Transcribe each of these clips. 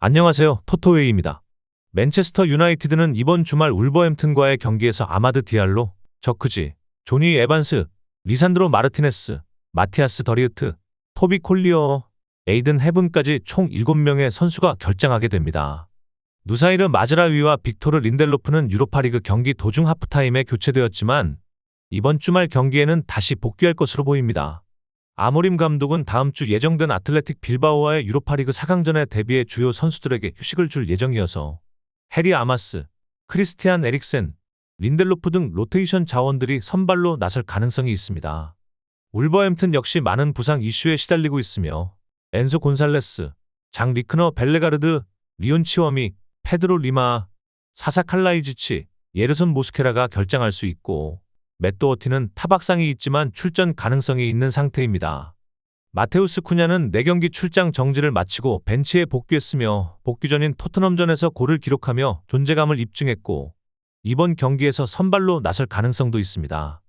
안녕하세요. 토토웨이입니다. 맨체스터 유나이티드는 이번 주말 울버햄튼과의 경기에서 아마드 디알로, 저크지, 조니 에반스, 리산드로 마르티네스, 마티아스 더리우트, 토비 콜리어, 에이든 헤븐까지 총 7명의 선수가 결장하게 됩니다. 누사이르 마즈라위와 빅토르 린델로프는 유로파리그 경기 도중 하프타임에 교체되었지만 이번 주말 경기에는 다시 복귀할 것으로 보입니다. 아모림 감독은 다음 주 예정된 아틀레틱 빌바오와의 유로파리그 4강전에 대비해 주요 선수들에게 휴식을 줄 예정이어서 해리 아마스, 크리스티안 에릭센, 린델로프 등 로테이션 자원들이 선발로 나설 가능성이 있습니다. 울버햄튼 역시 많은 부상 이슈에 시달리고 있으며 엔소 곤살레스, 장 리크너 벨레가르드, 리온 치워미, 페드로 리마, 사사 칼라이지치, 예르손 모스케라가 결장할 수 있고 맷 도어티는 타박상이 있지만 출전 가능성이 있는 상태입니다. 마테우스 쿠냐는 4경기 출장 정지를 마치고 벤치에 복귀했으며 복귀 전인 토트넘전에서 골을 기록하며 존재감을 입증했고 이번 경기에서 선발로 나설 가능성도 있습니다.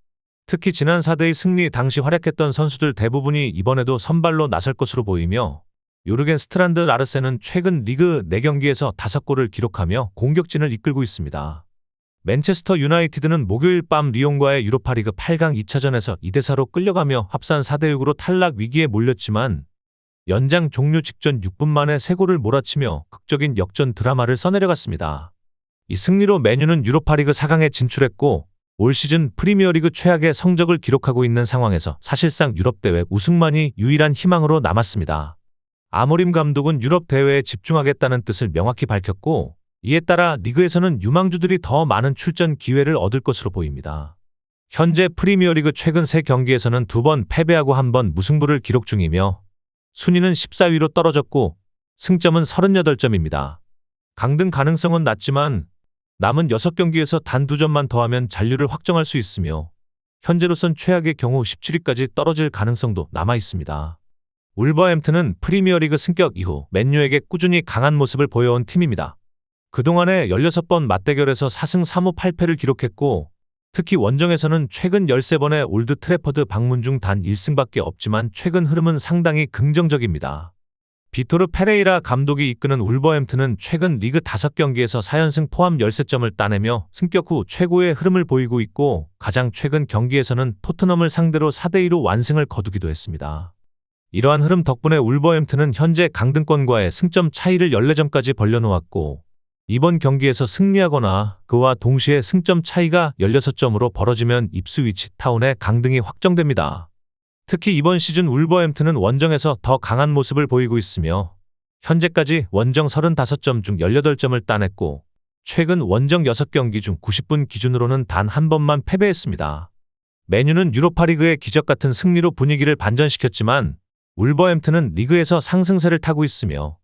특히 지난 4대2 승리 당시 활약했던 선수들 대부분이 이번에도 선발로 나설 것으로 보이며 요르겐 스트란드 라르센은 최근 리그 4경기에서 5골을 기록하며 공격진을 이끌고 있습니다. 맨체스터 유나이티드는 목요일 밤 리옹과의 유로파리그 8강 2차전에서 2대4로 끌려가며 합산 4대6으로 탈락 위기에 몰렸지만 연장 종료 직전 6분 만에 3골을 몰아치며 극적인 역전 드라마를 써내려갔습니다. 이 승리로 맨유는 유로파리그 4강에 진출했고 올 시즌 프리미어리그 최악의 성적을 기록하고 있는 상황에서 사실상 유럽대회 우승만이 유일한 희망으로 남았습니다. 아모림 감독은 유럽 대회에 집중하겠다는 뜻을 명확히 밝혔고 이에 따라 리그에서는 유망주들이 더 많은 출전 기회를 얻을 것으로 보입니다. 현재 프리미어리그 최근 3경기에서는 2번 패배하고 1번 무승부를 기록 중이며 순위는 14위로 떨어졌고 승점은 38점입니다. 강등 가능성은 낮지만 남은 6경기에서 단 2점만 더하면 잔류를 확정할 수 있으며 현재로선 최악의 경우 17위까지 떨어질 가능성도 남아 있습니다. 울버햄튼은 프리미어리그 승격 이후 맨유에게 꾸준히 강한 모습을 보여온 팀입니다. 그동안의 16번 맞대결에서 4승 3무 8패를 기록했고 특히 원정에서는 최근 13번의 올드 트래퍼드 방문 중 단 1승밖에 없지만 최근 흐름은 상당히 긍정적입니다. 비토르 페레이라 감독이 이끄는 울버햄튼은 최근 리그 5경기에서 4연승 포함 13점을 따내며 승격 후 최고의 흐름을 보이고 있고 가장 최근 경기에서는 토트넘을 상대로 4대2로 완승을 거두기도 했습니다. 이러한 흐름 덕분에 울버햄튼은 현재 강등권과의 승점 차이를 14점까지 벌려놓았고 이번 경기에서 승리하거나 그와 동시에 승점 차이가 16점으로 벌어지면 입스위치 타운의 강등이 확정됩니다. 특히 이번 시즌 울버햄튼은 원정에서 더 강한 모습을 보이고 있으며 현재까지 원정 35점 중 18점을 따냈고 최근 원정 6경기 중 90분 기준으로는 단 한 번만 패배했습니다. 맨유는 유로파리그의 기적같은 승리로 분위기를 반전시켰지만 울버햄튼은 리그에서 상승세를 타고 있으며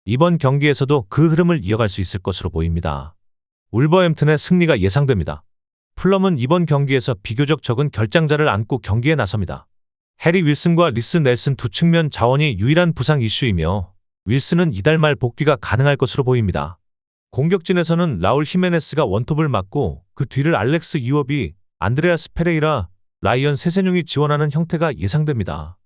이번 경기에서도 그 흐름을 이어갈 수 있을 것으로 보입니다. 울버햄튼의 승리가 예상됩니다. 풀럼은 이번 경기에서 비교적 적은 결장자를 안고 경기에 나섭니다. 해리 윌슨과 리스 넬슨 두 측면 자원이 유일한 부상 이슈이며 윌슨은 이달 말 복귀가 가능할 것으로 보입니다. 공격진에서는 라울 히메네스가 원톱을 맡고 그 뒤를 알렉스 이워비, 안드레아스 페레이라, 라이언 세세뇽이 지원하는 형태가 예상됩니다.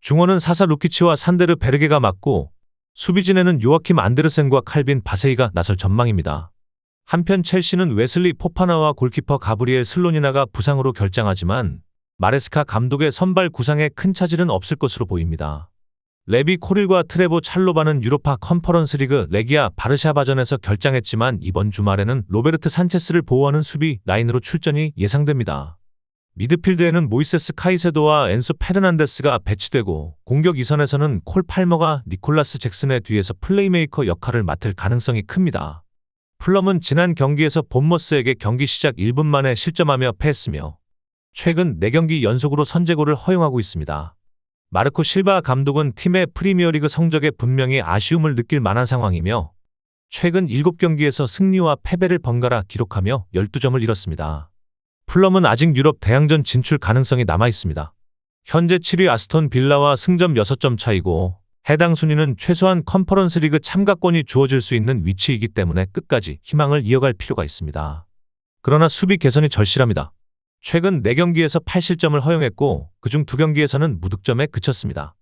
중원은 사사 루키치와 산데르 베르게가 맡고 수비진에는 요아킴 안데르센과 칼빈 바세이가 나설 전망입니다. 한편 첼시는 웨슬리 포파나와 골키퍼 가브리엘 슬로니나가 부상으로 결장하지만 마레스카 감독의 선발 구상에 큰 차질은 없을 것으로 보입니다. 레비 코릴과 트레보 찰로바는 유로파 컨퍼런스 리그 레기아 바르샤바전에서 결장했지만 이번 주말에는 로베르트 산체스를 보호하는 수비 라인으로 출전이 예상됩니다. 미드필드에는 모이세스 카이세도와 엔소 페르난데스가 배치되고 공격 이선에서는 콜 팔머가 니콜라스 잭슨의 뒤에서 플레이메이커 역할을 맡을 가능성이 큽니다. 풀럼은 지난 경기에서 본머스에게 경기 시작 1분 만에 실점하며 패했으며 최근 4경기 연속으로 선제골을 허용하고 있습니다. 마르코 실바 감독은 팀의 프리미어리그 성적에 분명히 아쉬움을 느낄 만한 상황이며 최근 7경기에서 승리와 패배를 번갈아 기록하며 12점을 잃었습니다. 풀럼은 아직 유럽 대항전 진출 가능성이 남아 있습니다. 현재 7위 아스톤 빌라와 승점 6점 차이고 해당 순위는 최소한 컨퍼런스 리그 참가권이 주어질 수 있는 위치이기 때문에 끝까지 희망을 이어갈 필요가 있습니다. 그러나 수비 개선이 절실합니다. 최근 4경기에서 8실점을 허용했고 그중 2경기에서는 무득점에 그쳤습니다.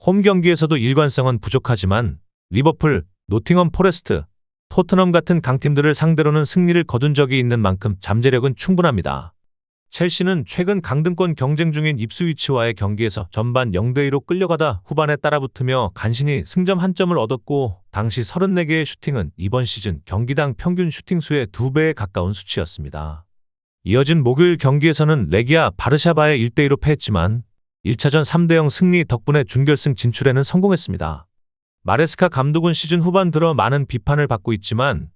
홈 경기에서도 일관성은 부족하지만 리버풀, 노팅엄 포레스트, 토트넘 같은 강팀들을 상대로는 승리를 거둔 적이 있는 만큼 잠재력은 충분합니다. 첼시는 최근 강등권 경쟁 중인 입스위치와의 경기에서 전반 0대2로 끌려가다 후반에 따라붙으며 간신히 승점 1점을 얻었고, 당시 34개의 슈팅은 이번 시즌 경기당 평균 슈팅 수의 2배에 가까운 수치였습니다. 이어진 목요일 경기에서는 레기아 바르샤바에 1대2로 패했지만 1차전 3대0 승리 덕분에 준결승 진출에는 성공했습니다. 마레스카 감독은 시즌 후반 들어 많은 비판을 받고 있지만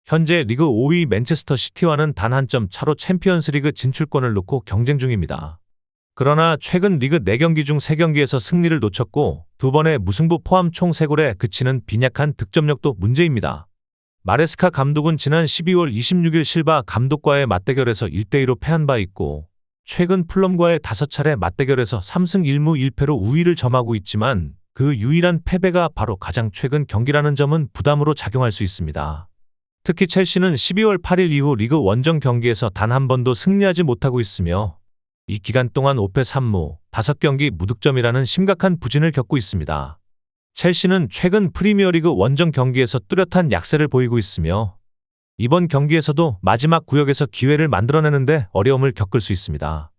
현재 리그 5위 맨체스터 시티와는 단 한 점 차로 챔피언스리그 진출권을 놓고 경쟁 중입니다. 그러나 최근 리그 4경기 중 3경기에서 승리를 놓쳤고 2번의 무승부 포함 총 3골에 그치는 빈약한 득점력도 문제입니다. 마레스카 감독은 지난 12월 26일 실바 감독과의 맞대결에서 1대2로 패한 바 있고, 최근 풀럼과의 5차례 맞대결에서 3승 1무 1패로 우위를 점하고 있지만 그 유일한 패배가 바로 가장 최근 경기라는 점은 부담으로 작용할 수 있습니다. 특히 첼시는 12월 8일 이후 리그 원정 경기에서 단 한 번도 승리하지 못하고 있으며 이 기간 동안 5패 3무, 5경기 무득점이라는 심각한 부진을 겪고 있습니다. 첼시는 최근 프리미어리그 원정 경기에서 뚜렷한 약세를 보이고 있으며 이번 경기에서도 마지막 구역에서 기회를 만들어내는데 어려움을 겪을 수 있습니다.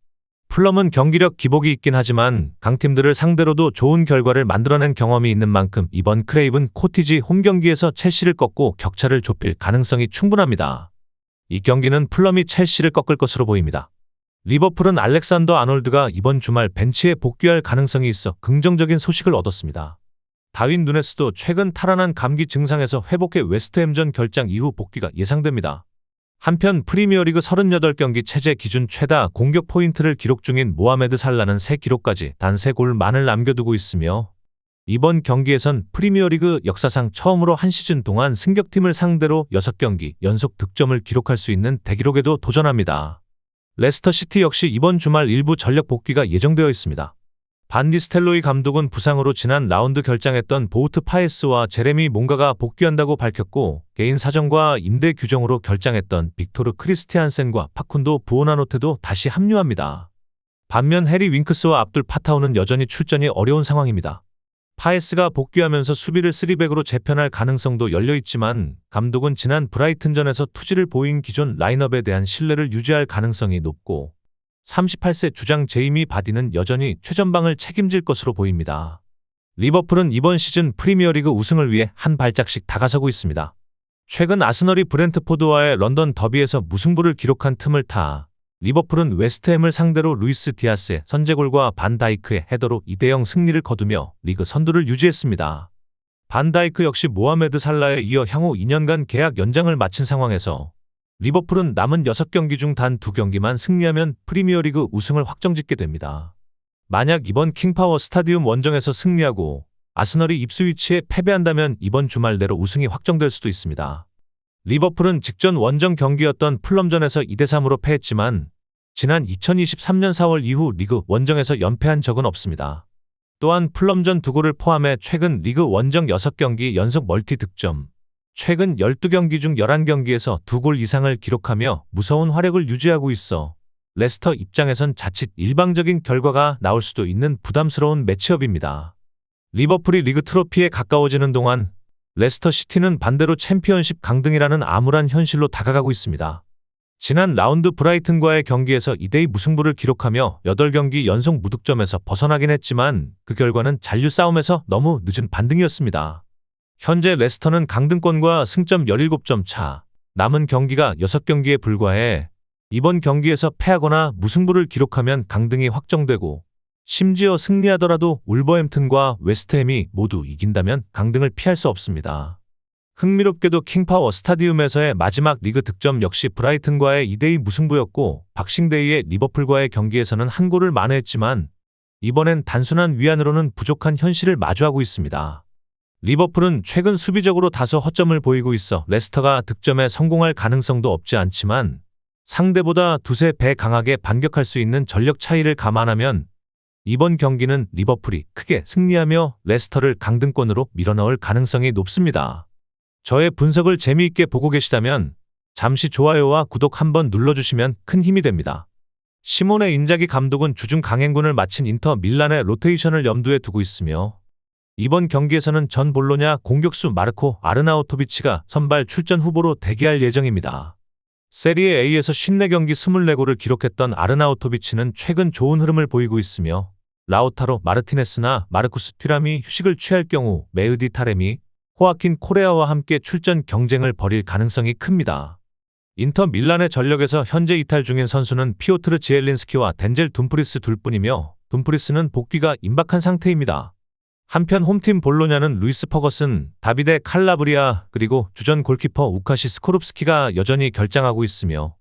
풀럼은 경기력 기복이 있긴 하지만 강팀들을 상대로도 좋은 결과를 만들어낸 경험이 있는 만큼 이번 크레이븐 코티지 홈 경기에서 첼시를 꺾고 격차를 좁힐 가능성이 충분합니다. 이 경기는 풀럼이 첼시를 꺾을 것으로 보입니다. 리버풀은 알렉산더 아놀드가 이번 주말 벤치에 복귀할 가능성이 있어 긍정적인 소식을 얻었습니다. 다윈 누네스도 최근 탈환한 감기 증상에서 회복해 웨스트햄전 결장 이후 복귀가 예상됩니다. 한편 프리미어리그 38경기 체제 기준 최다 공격 포인트를 기록 중인 모하메드 살라는 새 기록까지 단 3골만을 남겨두고 있으며 이번 경기에선 프리미어리그 역사상 처음으로 한 시즌 동안 승격팀을 상대로 6경기 연속 득점을 기록할 수 있는 대기록에도 도전합니다. 레스터시티 역시 이번 주말 일부 전력 복귀가 예정되어 있습니다. 반 니스텔로이 감독은 부상으로 지난 라운드 결장했던 보우트 파에스와 제레미 몽가가 복귀한다고 밝혔고, 개인 사정과 임대 규정으로 결장했던 빅토르 크리스티안센과 파쿤도 부오나노테도 다시 합류합니다. 반면 해리 윙크스와 압둘 파타우는 여전히 출전이 어려운 상황입니다. 파에스가 복귀하면서 수비를 3백으로 재편할 가능성도 열려있지만 감독은 지난 브라이튼전에서 투지를 보인 기존 라인업에 대한 신뢰를 유지할 가능성이 높고, 38세 주장 제이미 바디는 여전히 최전방을 책임질 것으로 보입니다. 리버풀은 이번 시즌 프리미어리그 우승을 위해 한 발짝씩 다가서고 있습니다. 최근 아스널이 브렌트포드와의 런던 더비에서 무승부를 기록한 틈을 타 리버풀은 웨스트햄을 상대로 루이스 디아스의 선제골과 반 다이크의 헤더로 2대0 승리를 거두며 리그 선두를 유지했습니다. 반 다이크 역시 모하메드 살라에 이어 향후 2년간 계약 연장을 마친 상황에서 리버풀은 남은 6경기 중 단 2경기만 승리하면 프리미어리그 우승을 확정짓게 됩니다. 만약 이번 킹파워 스타디움 원정에서 승리하고 아스널이 입스위치에 패배한다면 이번 주말 내로 우승이 확정될 수도 있습니다. 리버풀은 직전 원정 경기였던 풀럼전에서 2대3으로 패했지만 지난 2023년 4월 이후 리그 원정에서 연패한 적은 없습니다. 또한 풀럼전 2골을 포함해 최근 리그 원정 6경기 연속 멀티 득점, 최근 12경기 중 11경기에서 2골 이상을 기록하며 무서운 활약을 유지하고 있어 레스터 입장에선 자칫 일방적인 결과가 나올 수도 있는 부담스러운 매치업입니다. 리버풀이 리그 트로피에 가까워지는 동안 레스터 시티는 반대로 챔피언십 강등이라는 암울한 현실로 다가가고 있습니다. 지난 라운드 브라이튼과의 경기에서 2대2 무승부를 기록하며 8경기 연속 무득점에서 벗어나긴 했지만 그 결과는 잔류 싸움에서 너무 늦은 반등이었습니다. 현재 레스터는 강등권과 승점 17점 차, 남은 경기가 6경기에 불과해 이번 경기에서 패하거나 무승부를 기록하면 강등이 확정되고, 심지어 승리하더라도 울버햄튼과 웨스트햄이 모두 이긴다면 강등을 피할 수 없습니다. 흥미롭게도 킹파워 스타디움에서의 마지막 리그 득점 역시 브라이튼과의 2대2 무승부였고, 박싱데이의 리버풀과의 경기에서는 한 골을 만회했지만 이번엔 단순한 위안으로는 부족한 현실을 마주하고 있습니다. 리버풀은 최근 수비적으로 다소 허점을 보이고 있어 레스터가 득점에 성공할 가능성도 없지 않지만 상대보다 두세 배 강하게 반격할 수 있는 전력 차이를 감안하면 이번 경기는 리버풀이 크게 승리하며 레스터를 강등권으로 밀어넣을 가능성이 높습니다. 저의 분석을 재미있게 보고 계시다면 잠시 좋아요와 구독 한번 눌러주시면 큰 힘이 됩니다. 시모네 인자기 감독은 주중 강행군을 마친 인터 밀란의 로테이션을 염두에 두고 있으며 이번 경기에서는 전 볼로냐 공격수 마르코 아르나우토비치가 선발 출전 후보로 대기할 예정입니다. 세리에 A에서 54경기 24골을 기록했던 아르나우토비치는 최근 좋은 흐름을 보이고 있으며 라우타로 마르티네스나 마르쿠스 튀람이 휴식을 취할 경우 메으디 타레미, 호아킨 코레아와 함께 출전 경쟁을 벌일 가능성이 큽니다. 인터 밀란의 전력에서 현재 이탈 중인 선수는 피오트르 지엘린스키와 덴젤 둠프리스 둘뿐이며 둠프리스는 복귀가 임박한 상태입니다. 한편 홈팀 볼로냐는 루이스 퍼거슨, 다비데 칼라브리아 그리고 주전 골키퍼 우카시 스코룹스키가 여전히 결장하고 있으며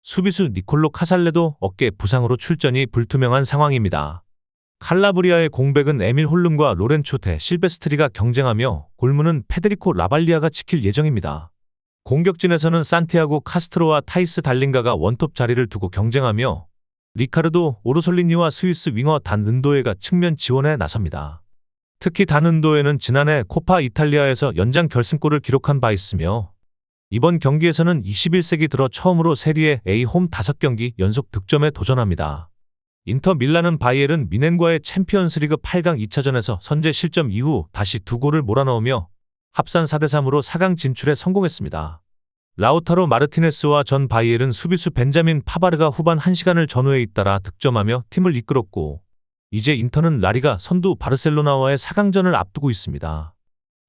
수비수 니콜로 카살레도 어깨 부상으로 출전이 불투명한 상황입니다. 칼라브리아의 공백은 에밀 홀름과 로렌초 데 실베스트리가 경쟁하며 골문은 페데리코 라발리아가 지킬 예정입니다. 공격진에서는 산티아고 카스트로와 타이스 달링가가 원톱 자리를 두고 경쟁하며 리카르도 오르솔리니와 스위스 윙어 단 은도에가 측면 지원에 나섭니다. 특히 단 은도에는 지난해 코파 이탈리아에서 연장 결승골을 기록한 바 있으며 이번 경기에서는 21세기 들어 처음으로 세리에 A 홈 5경기 연속 득점에 도전합니다. 인터 밀란은 바이에른 미넨과의 챔피언스리그 8강 2차전에서 선제 실점 이후 다시 2골을 몰아넣으며 합산 4대3으로 4강 진출에 성공했습니다. 라우타로 마르티네스와 전 바이에른 수비수 벤자민 파바르가 후반 1시간을 전후에 잇따라 득점하며 팀을 이끌었고 이제 인터는 라리가 선두 바르셀로나와의 4강전을 앞두고 있습니다.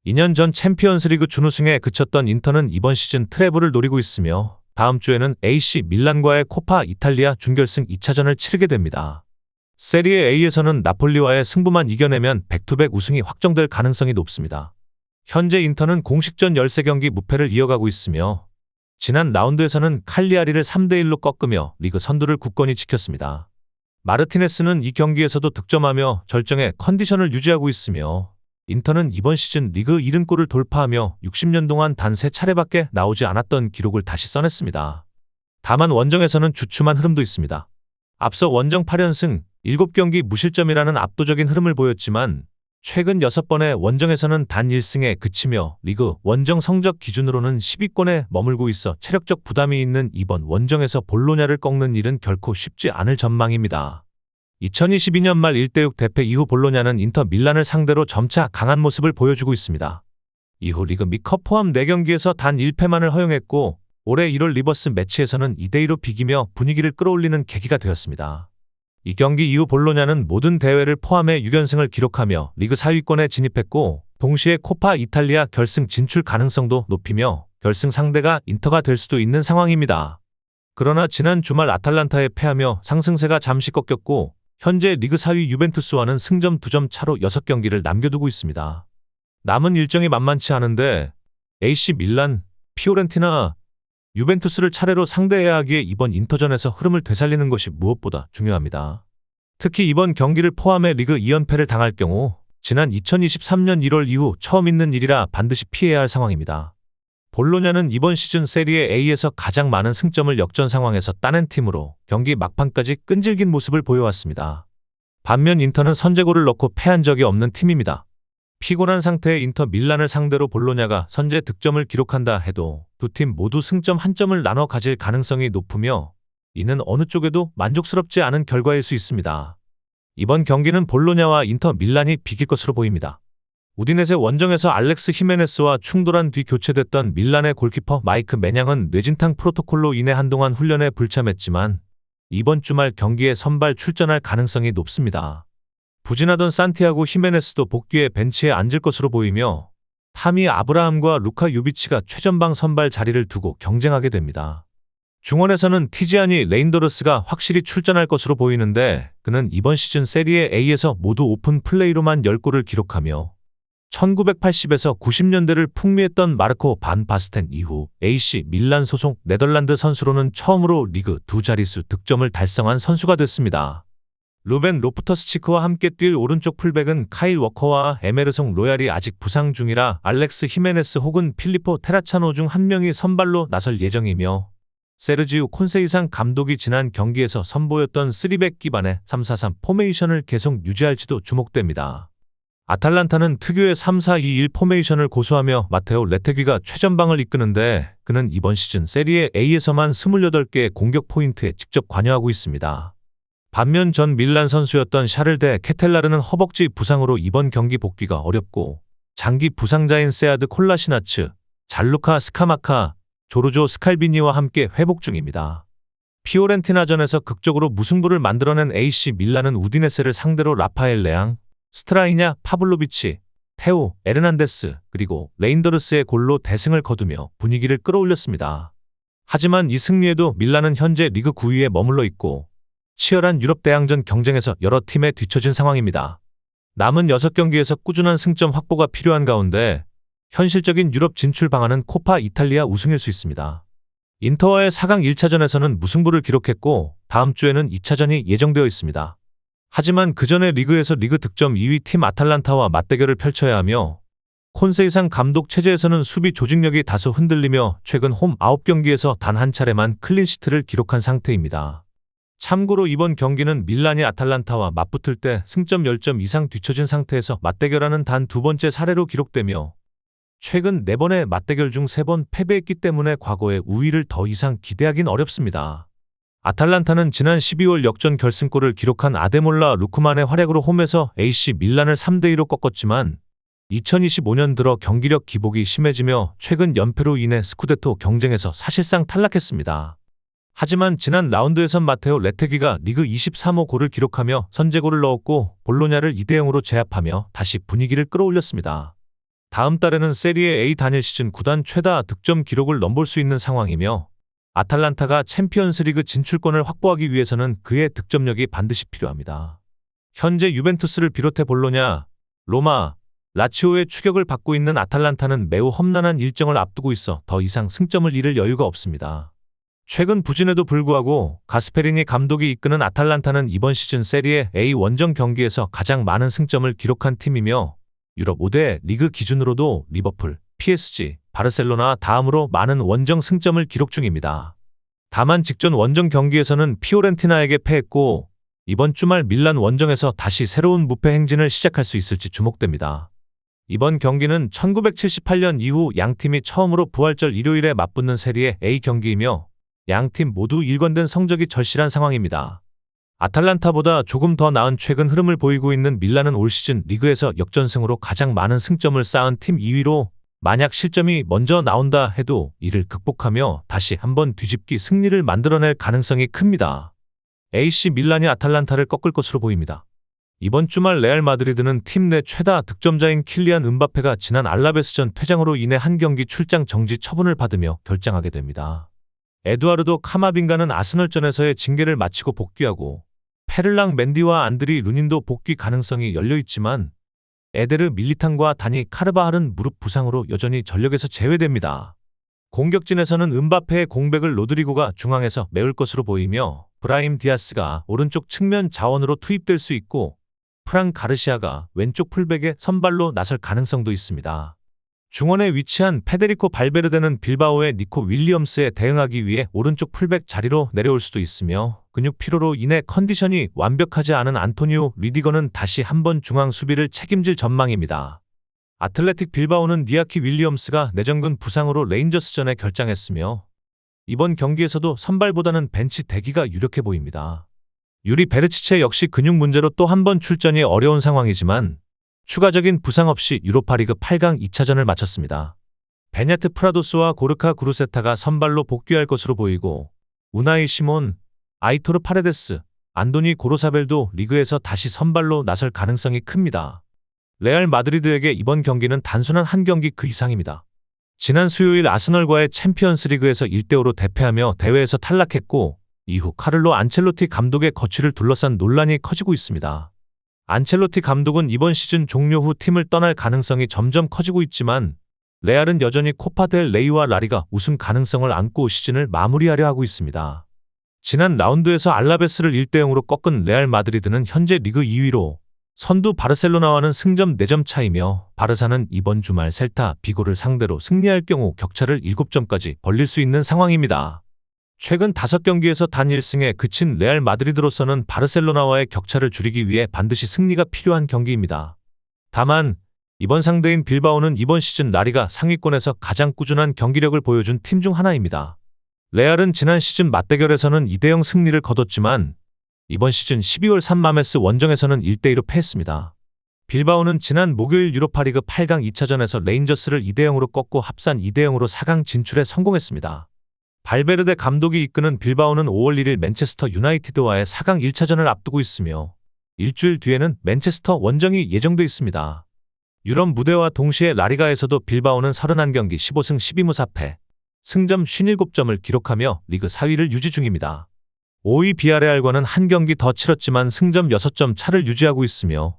2년 전 챔피언스리그 준우승에 그쳤던 인터는 이번 시즌 트래블을 노리고 있으며 다음 주에는 AC 밀란과의 코파 이탈리아 준결승 2차전을 치르게 됩니다. 세리에 A에서는 나폴리와의 승부만 이겨내면 백투백 우승이 확정될 가능성이 높습니다. 현재 인터는 공식전 13경기 무패를 이어가고 있으며 지난 라운드에서는 칼리아리를 3대1로 꺾으며 리그 선두를 굳건히 지켰습니다. 마르티네스는 이 경기에서도 득점하며 절정의 컨디션을 유지하고 있으며 인터는 이번 시즌 리그 70골을 돌파하며 60년 동안 단 3차례밖에 나오지 않았던 기록을 다시 써냈습니다. 다만 원정에서는 주춤한 흐름도 있습니다. 앞서 원정 8연승 7경기 무실점이라는 압도적인 흐름을 보였지만 최근 6번의 원정에서는 단 1승에 그치며 리그 원정 성적 기준으로는 10위권에 머물고 있어 체력적 부담이 있는 이번 원정에서 볼로냐를 꺾는 일은 결코 쉽지 않을 전망입니다. 2022년 말 1대6 대패 이후 볼로냐는 인터 밀란을 상대로 점차 강한 모습을 보여주고 있습니다. 이후 리그 및 컵 포함 4경기에서 단 1패만을 허용했고 올해 1월 리버스 매치에서는 2대2로 비기며 분위기를 끌어올리는 계기가 되었습니다. 이 경기 이후 볼로냐는 모든 대회를 포함해 6연승을 기록하며 리그 4위권에 진입했고 동시에 코파 이탈리아 결승 진출 가능성도 높이며 결승 상대가 인터가 될 수도 있는 상황입니다. 그러나 지난 주말 아탈란타에 패하며 상승세가 잠시 꺾였고 현재 리그 4위 유벤투스와는 승점 2점 차로 6경기를 남겨두고 있습니다. 남은 일정이 만만치 않은데 AC 밀란, 피오렌티나, 유벤투스를 차례로 상대해야 하기에 이번 인터전에서 흐름을 되살리는 것이 무엇보다 중요합니다. 특히 이번 경기를 포함해 리그 2연패를 당할 경우 지난 2023년 1월 이후 처음 있는 일이라 반드시 피해야 할 상황입니다. 볼로냐는 이번 시즌 세리에 A에서 가장 많은 승점을 역전 상황에서 따낸 팀으로 경기 막판까지 끈질긴 모습을 보여왔습니다. 반면 인터는 선제골을 넣고 패한 적이 없는 팀입니다. 피곤한 상태의 인터 밀란을 상대로 볼로냐가 선제 득점을 기록한다 해도 두 팀 모두 승점 1점을 나눠 가질 가능성이 높으며 이는 어느 쪽에도 만족스럽지 않은 결과일 수 있습니다. 이번 경기는 볼로냐와 인터 밀란이 비길 것으로 보입니다. 우디네세 원정에서 알렉스 히메네스와 충돌한 뒤 교체됐던 밀란의 골키퍼 마이크 매냥은 뇌진탕 프로토콜로 인해 한동안 훈련에 불참했지만 이번 주말 경기에 선발 출전할 가능성이 높습니다. 부진하던 산티아고 히메네스도 복귀해 벤치에 앉을 것으로 보이며 타미 아브라함과 루카 요비치가 최전방 선발 자리를 두고 경쟁하게 됩니다. 중원에서는 티지아니 레인더르스가 확실히 출전할 것으로 보이는데 그는 이번 시즌 세리에 A에서 모두 오픈 플레이로만 10골을 기록하며 1980에서 90년대를 풍미했던 마르코 반 바스텐 이후 AC 밀란 소속 네덜란드 선수로는 처음으로 리그 2자릿수 득점을 달성한 선수가 됐습니다. 루벤 로프터스치크와 함께 뛸 오른쪽 풀백은 카일 워커와 에메르송 로얄이 아직 부상 중이라 알렉스 히메네스 혹은 필리포 테라차노 중 한 명이 선발로 나설 예정이며 세르지우 콘세이상 감독이 지난 경기에서 선보였던 3백 기반의 3-4-3 포메이션을 계속 유지할지도 주목됩니다. 아탈란타는 특유의 3-4-2-1 포메이션을 고수하며 마테오 레테귀가 최전방을 이끄는데 그는 이번 시즌 세리에 A에서만 28개의 공격 포인트에 직접 관여하고 있습니다. 반면 전 밀란 선수였던 샤를 데 케텔라르는 허벅지 부상으로 이번 경기 복귀가 어렵고 장기 부상자인 세아드 콜라시나츠, 잘루카 스카마카, 조르조 스칼비니와 함께 회복 중입니다. 피오렌티나전에서 극적으로 무승부를 만들어낸 AC 밀란은 우디네세를 상대로 라파엘 레앙, 스트라이냐 파블로비치, 테오 에르난데스 그리고 레인더르스의 골로 대승을 거두며 분위기를 끌어올렸습니다. 하지만 이 승리에도 밀란은 현재 리그 9위에 머물러 있고 치열한 유럽 대항전 경쟁에서 여러 팀에 뒤처진 상황입니다. 남은 6경기에서 꾸준한 승점 확보가 필요한 가운데 현실적인 유럽 진출 방안은 코파 이탈리아 우승일 수 있습니다. 인터와의 4강 1차전에서는 무승부를 기록했고 다음 주에는 2차전이 예정되어 있습니다. 하지만 그 전에 리그에서 리그 득점 2위 팀 아탈란타와 맞대결을 펼쳐야 하며 콘세이상 감독 체제에서는 수비 조직력이 다소 흔들리며 최근 홈 9경기에서 단 한 차례만 클린시트를 기록한 상태입니다. 참고로 이번 경기는 밀란이 아탈란타와 맞붙을 때 승점 10점 이상 뒤처진 상태에서 맞대결하는 단 2번째 사례로 기록되며 최근 4번의 맞대결 중 3번 패배했기 때문에 과거의 우위를 더 이상 기대하긴 어렵습니다. 아탈란타는 지난 12월 역전 결승골을 기록한 아데몰라 루크만의 활약으로 홈에서 AC 밀란을 3대2로 꺾었지만 2025년 들어 경기력 기복이 심해지며 최근 연패로 인해 스쿠데토 경쟁에서 사실상 탈락했습니다. 하지만 지난 라운드에선 마테오 레테기가 리그 23호 골을 기록하며 선제골을 넣었고 볼로냐를 2대0으로 제압하며 다시 분위기를 끌어올렸습니다. 다음 달에는 세리에 A 단일 시즌 구단 최다 득점 기록을 넘볼 수 있는 상황이며 아탈란타가 챔피언스리그 진출권을 확보하기 위해서는 그의 득점력이 반드시 필요합니다. 현재 유벤투스를 비롯해 볼로냐, 로마, 라치오의 추격을 받고 있는 아탈란타는 매우 험난한 일정을 앞두고 있어 더 이상 승점을 잃을 여유가 없습니다. 최근 부진에도 불구하고 가스페리니 감독이 이끄는 아탈란타는 이번 시즌 세리에 A 원정 경기에서 가장 많은 승점을 기록한 팀이며 유럽 5대 리그 기준으로도 리버풀, PSG, 바르셀로나 다음으로 많은 원정 승점을 기록 중입니다. 다만 직전 원정 경기에서는 피오렌티나에게 패했고 이번 주말 밀란 원정에서 다시 새로운 무패 행진을 시작할 수 있을지 주목됩니다. 이번 경기는 1978년 이후 양팀이 처음으로 부활절 일요일에 맞붙는 세리에 A 경기이며 양팀 모두 일관된 성적이 절실한 상황입니다. 아탈란타보다 조금 더 나은 최근 흐름을 보이고 있는 밀란은 올 시즌 리그에서 역전승으로 가장 많은 승점을 쌓은 팀 2위로 만약 실점이 먼저 나온다 해도 이를 극복하며 다시 한번 뒤집기 승리를 만들어낼 가능성이 큽니다. AC 밀란이 아탈란타를 꺾을 것으로 보입니다. 이번 주말 레알 마드리드는 팀 내 최다 득점자인 킬리안 음바페가 지난 알라베스전 퇴장으로 인해 한 경기 출장 정지 처분을 받으며 결장하게 됩니다. 에두아르도 카마빙가는 아스널전에서의 징계를 마치고 복귀하고 페를랑 맨디와 안드리 루닌도 복귀 가능성이 열려있지만 에데르 밀리탄과 다니 카르바할은 무릎 부상으로 여전히 전력에서 제외됩니다. 공격진에서는 음바페의 공백을 로드리고가 중앙에서 메울 것으로 보이며 브라임 디아스가 오른쪽 측면 자원으로 투입될 수 있고 프랑 가르시아가 왼쪽 풀백에 선발로 나설 가능성도 있습니다. 중원에 위치한 페데리코 발베르데는 빌바오의 니코 윌리엄스에 대응하기 위해 오른쪽 풀백 자리로 내려올 수도 있으며 근육 피로로 인해 컨디션이 완벽하지 않은 안토니오 리디거는 다시 한번 중앙 수비를 책임질 전망입니다. 아틀레틱 빌바오는 니아키 윌리엄스가 내전근 부상으로 레인저스전에 결장했으며 이번 경기에서도 선발보다는 벤치 대기가 유력해 보입니다. 유리 베르치체 역시 근육 문제로 또 한 번 출전이 어려운 상황이지만 추가적인 부상 없이 유로파리그 8강 2차전을 마쳤습니다. 베냐트 프라도스와 고르카 구루세타가 선발로 복귀할 것으로 보이고 우나이 시몬, 아이토르 파레데스, 안도니 고로사벨도 리그에서 다시 선발로 나설 가능성이 큽니다. 레알 마드리드에게 이번 경기는 단순한 한 경기 그 이상입니다. 지난 수요일 아스널과의 챔피언스리그에서 1대5로 대패하며 대회에서 탈락했고 이후 카를로 안첼로티 감독의 거취를 둘러싼 논란이 커지고 있습니다. 안첼로티 감독은 이번 시즌 종료 후 팀을 떠날 가능성이 점점 커지고 있지만 레알은 여전히 코파 델 레이와 라리가 우승 가능성을 안고 시즌을 마무리하려 하고 있습니다. 지난 라운드에서 알라베스를 1대0으로 꺾은 레알 마드리드는 현재 리그 2위로 선두 바르셀로나와는 승점 4점 차이며 바르사는 이번 주말 셀타 비고를 상대로 승리할 경우 격차를 7점까지 벌릴 수 있는 상황입니다. 최근 5경기에서 단 1승에 그친 레알 마드리드로서는 바르셀로나와의 격차를 줄이기 위해 반드시 승리가 필요한 경기입니다. 다만 이번 상대인 빌바오는 이번 시즌 라리가 상위권에서 가장 꾸준한 경기력을 보여준 팀 중 하나입니다. 레알은 지난 시즌 맞대결에서는 2대0 승리를 거뒀지만 이번 시즌 12월 산마메스 원정에서는 1대2로 패했습니다. 빌바오는 지난 목요일 유로파리그 8강 2차전에서 레인저스를 2대0으로 꺾고 합산 2대0으로 4강 진출에 성공했습니다. 발베르데 감독이 이끄는 빌바오는 5월 1일 맨체스터 유나이티드와의 4강 1차전을 앞두고 있으며 일주일 뒤에는 맨체스터 원정이 예정돼 있습니다. 유럽 무대와 동시에 라리가에서도 빌바오는 31경기 15승 12무 4패, 승점 57점을 기록하며 리그 4위를 유지 중입니다. 5위 비아레알과는 한 경기 더 치렀지만 승점 6점 차를 유지하고 있으며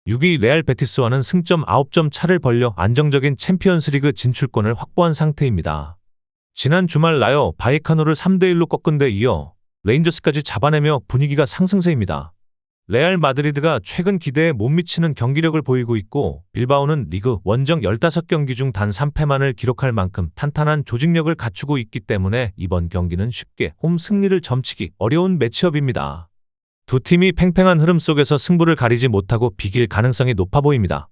6위 레알 베티스와는 승점 9점 차를 벌려 안정적인 챔피언스리그 진출권을 확보한 상태입니다. 지난 주말 라요 바이카노를 3대1로 꺾은 데 이어 레인저스까지 잡아내며 분위기가 상승세입니다. 레알 마드리드가 최근 기대에 못 미치는 경기력을 보이고 있고 빌바오는 리그 원정 15경기 중 단 3패만을 기록할 만큼 탄탄한 조직력을 갖추고 있기 때문에 이번 경기는 쉽게 홈 승리를 점치기 어려운 매치업입니다. 두 팀이 팽팽한 흐름 속에서 승부를 가리지 못하고 비길 가능성이 높아 보입니다.